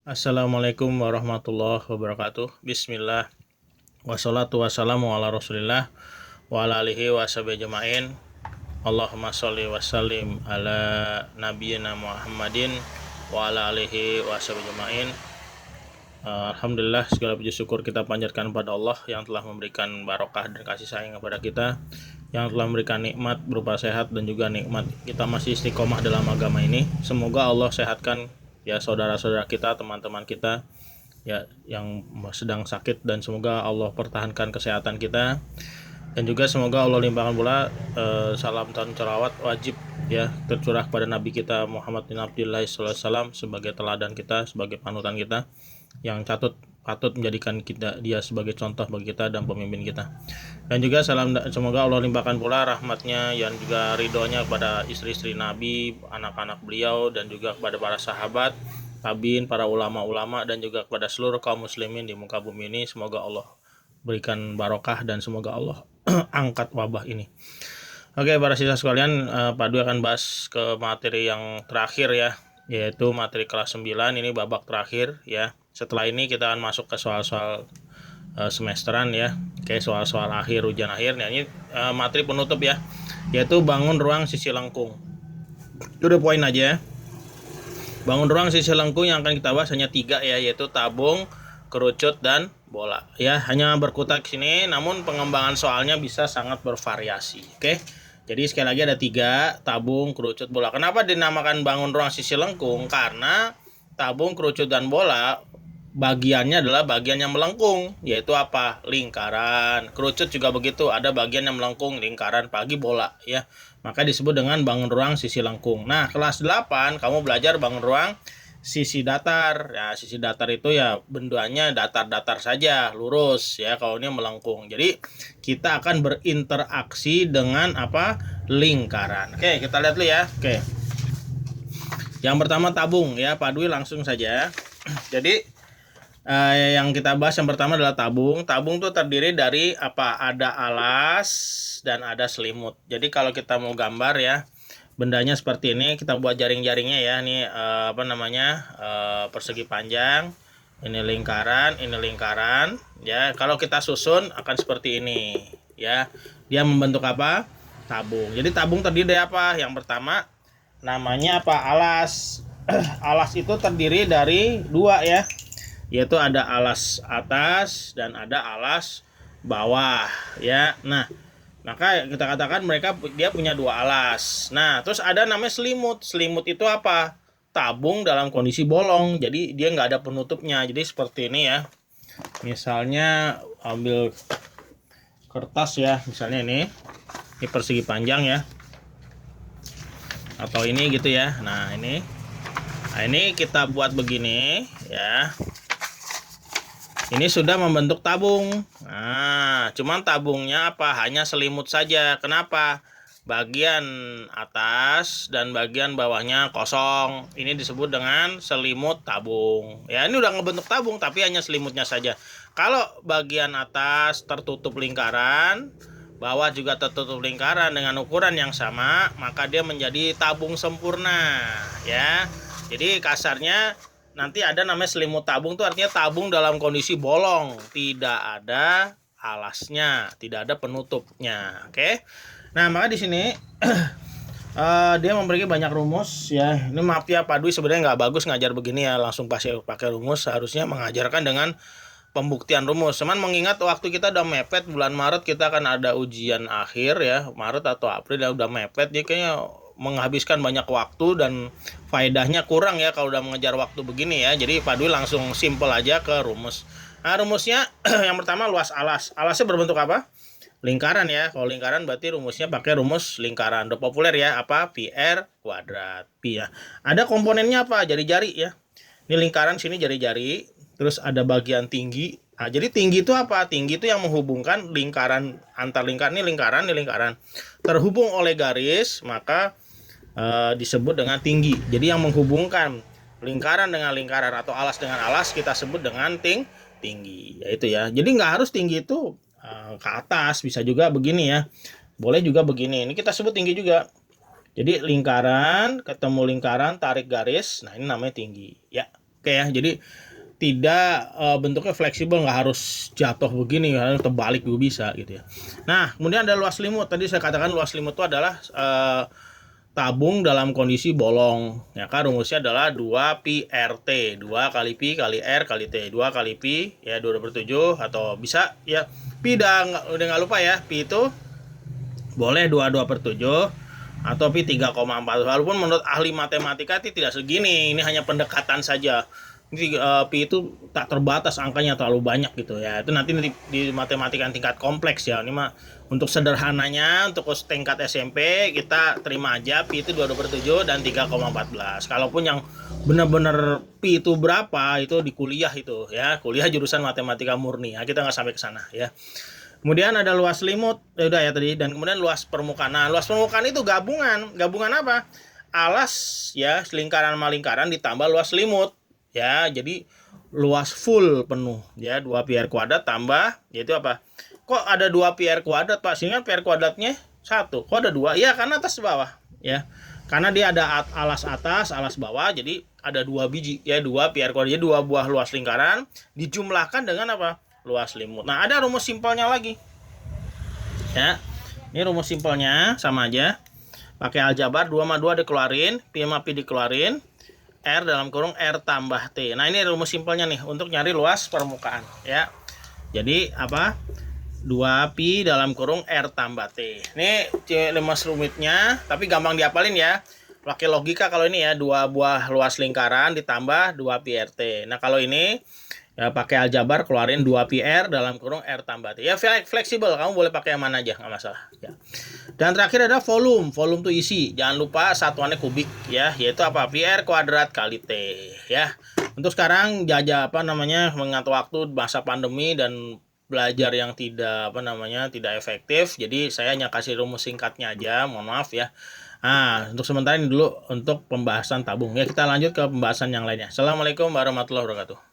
Assalamualaikum warahmatullahi wabarakatuh. Bismillah. Wassalatu wassalamu ala rasulillah wa ala alihi wa sahbihi ajma'in. Allahumma sholli wa sallim ala nabiyyina Muhammadin wa ala alihi wa sahbihi ajma'in. Alhamdulillah, segala puji syukur kita panjatkan pada Allah yang telah memberikan barokah dan kasih sayang kepada kita, yang telah memberikan nikmat berupa sehat dan juga nikmat kita masih istiqomah dalam agama ini. Semoga Allah sehatkan ya saudara-saudara kita, teman-teman kita ya yang sedang sakit, dan semoga Allah pertahankan kesehatan kita, dan juga semoga Allah limpahkan pula salam dan sholawat wajib ya tercurah pada Nabi kita Muhammad bin Abdullah SAW sebagai teladan kita, sebagai panutan kita yang patut menjadikan dia sebagai contoh bagi kita dan pemimpin kita. Dan juga semoga Allah limpahkan pula rahmatnya yang juga ridhonya kepada istri-istri Nabi, anak-anak beliau, dan juga kepada para sahabat, tabiin, para ulama-ulama, dan juga kepada seluruh kaum muslimin di muka bumi ini. Semoga Allah berikan barokah dan semoga Allah angkat wabah ini. Oke, para siswa sekalian, Pak Dwi akan bahas ke materi yang terakhir ya, yaitu materi kelas 9. Ini babak terakhir ya. Setelah ini kita akan masuk ke soal-soal semesteran ya, kayak soal-soal akhir, ujian akhir. Nah, ini materi penutup ya, yaitu bangun ruang sisi lengkung. Itu udah poin aja ya. Bangun ruang sisi lengkung yang akan kita bahas hanya 3 ya, yaitu tabung, kerucut, dan bola ya. Hanya berkutat sini, namun pengembangan soalnya bisa sangat bervariasi. Oke, jadi sekali lagi ada 3: tabung, kerucut, bola. Kenapa dinamakan bangun ruang sisi lengkung? Karena tabung, kerucut, dan bola bagiannya adalah bagian yang melengkung, yaitu apa? Lingkaran. Kerucut juga begitu, ada bagian yang melengkung, lingkaran, apalagi bola ya. Maka disebut dengan bangun ruang sisi lengkung. Nah, kelas 8 kamu belajar bangun ruang sisi datar. Ya, sisi datar itu ya bentuknya datar-datar saja, lurus ya, kalau ini melengkung. Jadi kita akan berinteraksi dengan apa? Lingkaran. Oke, kita lihat dulu ya. Oke. Yang pertama tabung ya, Pak Dwi langsung saja. Jadi yang kita bahas yang pertama adalah tabung. Tabung tuh terdiri dari apa? Ada alas dan ada selimut. Jadi kalau kita mau gambar ya, bendanya seperti ini, kita buat jaring-jaringnya ya. Ini persegi panjang. Ini lingkaran ya. Kalau kita susun akan seperti ini ya. Dia membentuk apa? Tabung. Jadi tabung terdiri dari apa? Yang pertama namanya apa? Alas. Alas itu terdiri dari 2 ya, yaitu ada alas atas dan ada alas bawah ya. Nah, maka kita katakan dia punya 2 alas. Nah, terus ada namanya selimut. Selimut itu apa? Tabung dalam kondisi bolong, jadi dia nggak ada penutupnya. Jadi seperti ini ya. Misalnya ambil kertas ya, misalnya ini persegi panjang ya, atau ini gitu ya. Nah ini kita buat begini ya. Ini sudah membentuk tabung. Nah, cuman tabungnya apa? Hanya selimut saja. Kenapa? Bagian atas dan bagian bawahnya kosong. Ini disebut dengan selimut tabung. Ya, ini udah ngebentuk tabung tapi hanya selimutnya saja. Kalau bagian atas tertutup lingkaran, bawah juga tertutup lingkaran dengan ukuran yang sama, maka dia menjadi tabung sempurna, ya. Jadi kasarnya nanti ada namanya selimut tabung, tuh artinya tabung dalam kondisi bolong, tidak ada alasnya, tidak ada penutupnya. Oke. Nah, maka di sini dia memberi banyak rumus ya. Ini maaf ya, Pak Dwi sebenarnya nggak bagus ngajar begini ya, langsung pakai rumus. Harusnya mengajarkan dengan pembuktian rumus. Cuman mengingat waktu kita udah mepet, bulan Maret kita akan ada ujian akhir ya, Maret atau April ya, udah mepet. Jadi kayaknya menghabiskan banyak waktu dan faedahnya kurang ya kalau udah mengejar waktu begini ya. Jadi Pak Dwi langsung simple aja ke rumus. Nah, rumusnya yang pertama luas alas. Alasnya berbentuk apa? Lingkaran ya. Kalau lingkaran berarti rumusnya pakai rumus lingkaran. Udah populer ya, apa? Pi R kuadrat. Pi ya. Ada komponennya apa? Jari-jari ya. Ini lingkaran, sini jari-jari. Terus ada bagian tinggi. Nah, jadi tinggi itu apa? Tinggi itu yang menghubungkan lingkaran, antar lingkaran, ini lingkaran terhubung oleh garis, maka disebut dengan tinggi. Jadi yang menghubungkan lingkaran dengan lingkaran atau alas dengan alas kita sebut dengan tinggi, yaitu ya. Jadi nggak harus tinggi itu ke atas, bisa juga begini ya, boleh juga begini. Ini kita sebut tinggi juga. Jadi lingkaran ketemu lingkaran, tarik garis, nah ini namanya tinggi ya. Oke ya, jadi tidak bentuknya fleksibel, nggak harus jatuh begini, harus terbalik juga bisa gitu ya. Nah, kemudian ada luas limut. Tadi saya katakan luas limut itu adalah tabung dalam kondisi bolong. Ya kan, rumusnya adalah 2 pi RT, 2 kali pi kali R kali T, 2 kali pi ya 2/7, atau bisa ya pi udah nggak lupa ya, pi itu boleh 22/7 atau pi 3,4. Walaupun menurut ahli matematika itu tidak segini, ini hanya pendekatan saja. Ini pi itu tak terbatas, angkanya terlalu banyak gitu ya. Itu nanti di matematika tingkat kompleks ya. Ini mah untuk sederhananya, untuk tingkat SMP kita terima aja pi itu 22/7 dan 3,14. Kalaupun yang benar-benar pi itu berapa, itu di kuliah itu ya. Kuliah jurusan matematika murni. Ya, kita nggak sampai ke sana ya. Kemudian ada luas limut, udah ya tadi, dan kemudian luas permukaan. Nah, luas permukaan itu gabungan apa? Alas ya, lingkaran sama lingkaran ditambah luas limut. Ya, jadi luas full penuh ya, 2 pi r kuadrat tambah yaitu apa? Kok ada 2 pi r kuadrat, Pak? Sehingga pi r kuadratnya 1. Kok ada 2? Ya, karena atas bawah ya. Karena dia ada alas atas, alas bawah, jadi ada 2 biji ya, 2 pi r kuadrat. Jadi 2 buah luas lingkaran dijumlahkan dengan apa? Luas limut. Nah, ada rumus simpelnya lagi. Ya. Ini rumus simpelnya sama aja. Pakai aljabar, 2 sama 2 dikeluarin, pi sama pi dikeluarin. R dalam kurung R tambah T. Nah, ini rumus simpelnya nih untuk nyari luas permukaan ya. Jadi apa? 2 pi dalam kurung R tambah T. Ini rumus rumitnya, tapi gampang diapalin ya. Pakai logika kalau ini ya, 2 buah luas lingkaran ditambah 2 pi RT. Nah, kalau ini ya pakai aljabar, keluarin 2 pi R dalam kurung R tambah T. Ya fleksibel, kamu boleh pakai yang mana aja, nggak masalah ya. Dan terakhir ada volume. Volume itu isi. Jangan lupa satuannya kubik ya, yaitu apa? Pi R kuadrat kali T ya. Untuk sekarang mengatur waktu masa pandemi dan belajar yang tidak tidak efektif. Jadi saya hanya kasih rumus singkatnya aja, mohon maaf ya. Nah, untuk sementara ini dulu untuk pembahasan tabung. Ya, kita lanjut ke pembahasan yang lainnya. Assalamualaikum warahmatullahi wabarakatuh.